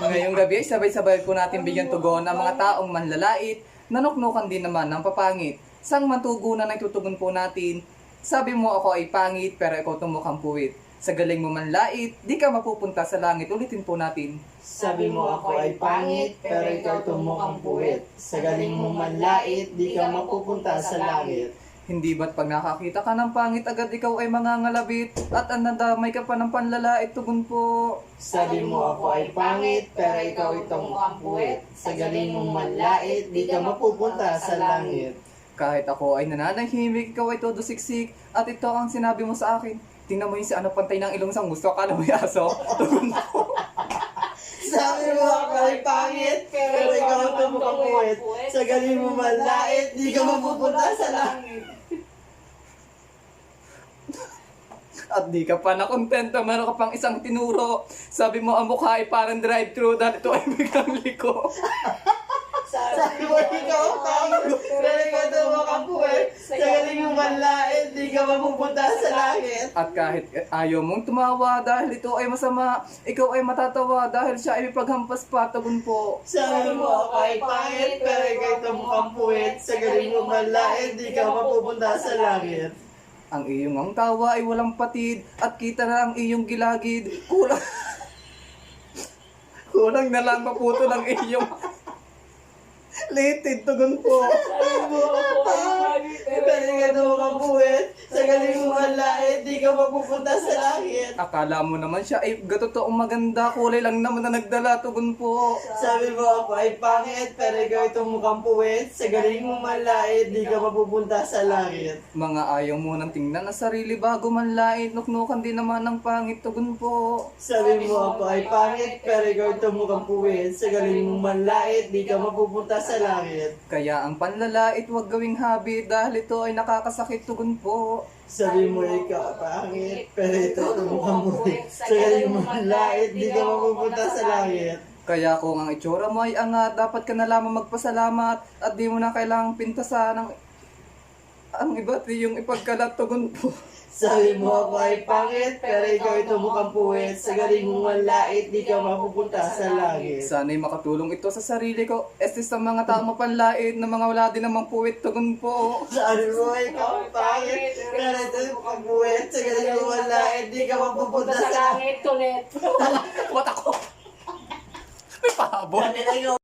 Ngayong gabi ay sabay-sabay po natin bigyan tugon ang mga taong manlalait, nanuknukan din naman ng papangit. Sang mantugunan ay tutugon po natin, sabi mo ako ay pangit pero ikaw tumukhang puwit. Sa galing mo manlait, di ka mapupunta sa langit. Ulitin po natin. Sabi mo ako ay pangit, pero ikaw tumukhang puwit. Sa galing mong manlait, di ka mapupunta sa langit. Hindi ba't pag nakakita ka ng pangit, agad ikaw ay mangangalabit at nadamay ka pa ng panlalait, tugon po. Sabi mo ako ay pangit, pero ikaw ay tumukhang puwit. Sa galing mong manlait, di ka mapupunta sa langit. Kahit ako ay nananahimik, ikaw ay todo siksik, at ito ang sinabi mo sa akin. Tingnan mo yung si ano pantay ng ilong sang gusto ka na may aso. Tugon po. Sabi mo ako ay pangit, pero ikaw tumukhang puwit. Sa galing mong manlait, di ka mapupunta sa langit. At di ka pa nakontento, meron ka pang isang tinuro. Sabi mo ang mukha ay parang drive-thru dahil ito ay biglang liko. Sabi mo ikaw pangit, pero ikaw tumukhang puwit. Sa galing mong manlait, di ka mapupunta sa langit. At kahit ayaw mong tumawa dahil ito ay masama, ikaw ay matatawa dahil siya ay paghampas pa, tugon po. Sabi mo ako ay pangit, pero ikaw tumukhang puwit. Sa galing mong manlait, di ka mapupunta sa langit. Ang iyong ang tawa ay walang patid at kita na ang iyong gilagid. Kulang na lang maputo ng iyong litid, tugon po. Sabi mo ako ay pangit, pero ikaw tumukhang puwit. Sa galing mong manlait, di ka mapupunta sa langit. Akala mo naman siya ay gatotoong maganda, kulay lang naman na nagdala, tugon po. Sabi mo ako ay pangit, pero ikaw ay tumukhang puwit. Sa galing mong manlait, di ka mapupunta sa langit. Mga ayaw mo nang tingnan na sarili bago manlait, nuknukan din naman ng pangit, tugon po. Sabi mo ako ay pangit, pero ikaw ay tumukhang puwit. Sa galing mong manlait, di ka mapupunta sa langit. Kaya ang panlalait huwag gawing habit dahil ito ay nakakasakit, tugon po. Sabi mo ikaw pangit, pero ito tumukhang puwit. Sa galing mong manlait, di ka mapupunta sa langit. Kaya kung ang itsura mo ay angat, dapat ka na lamang magpasalamat at di mo na kailangang pintasan ang iba't yung ipagkalat, tugon po. Sabi mo ako ay pangit, pero ikaw ay tumukhang puwit. Sa galing mong manlait, di ka mapupunta sa langit. Sana'y makatulong ito sa sarili ko. Estes sa mga tao mapanlait na mga wala din namang puwit, tugon po. Sabi mo ikaw ay pangit, pero ito tumukhang puwit. Sa galing mong manlait, di ka mapupunta sa langit. What ako? May pahabol. Sabi na ikaw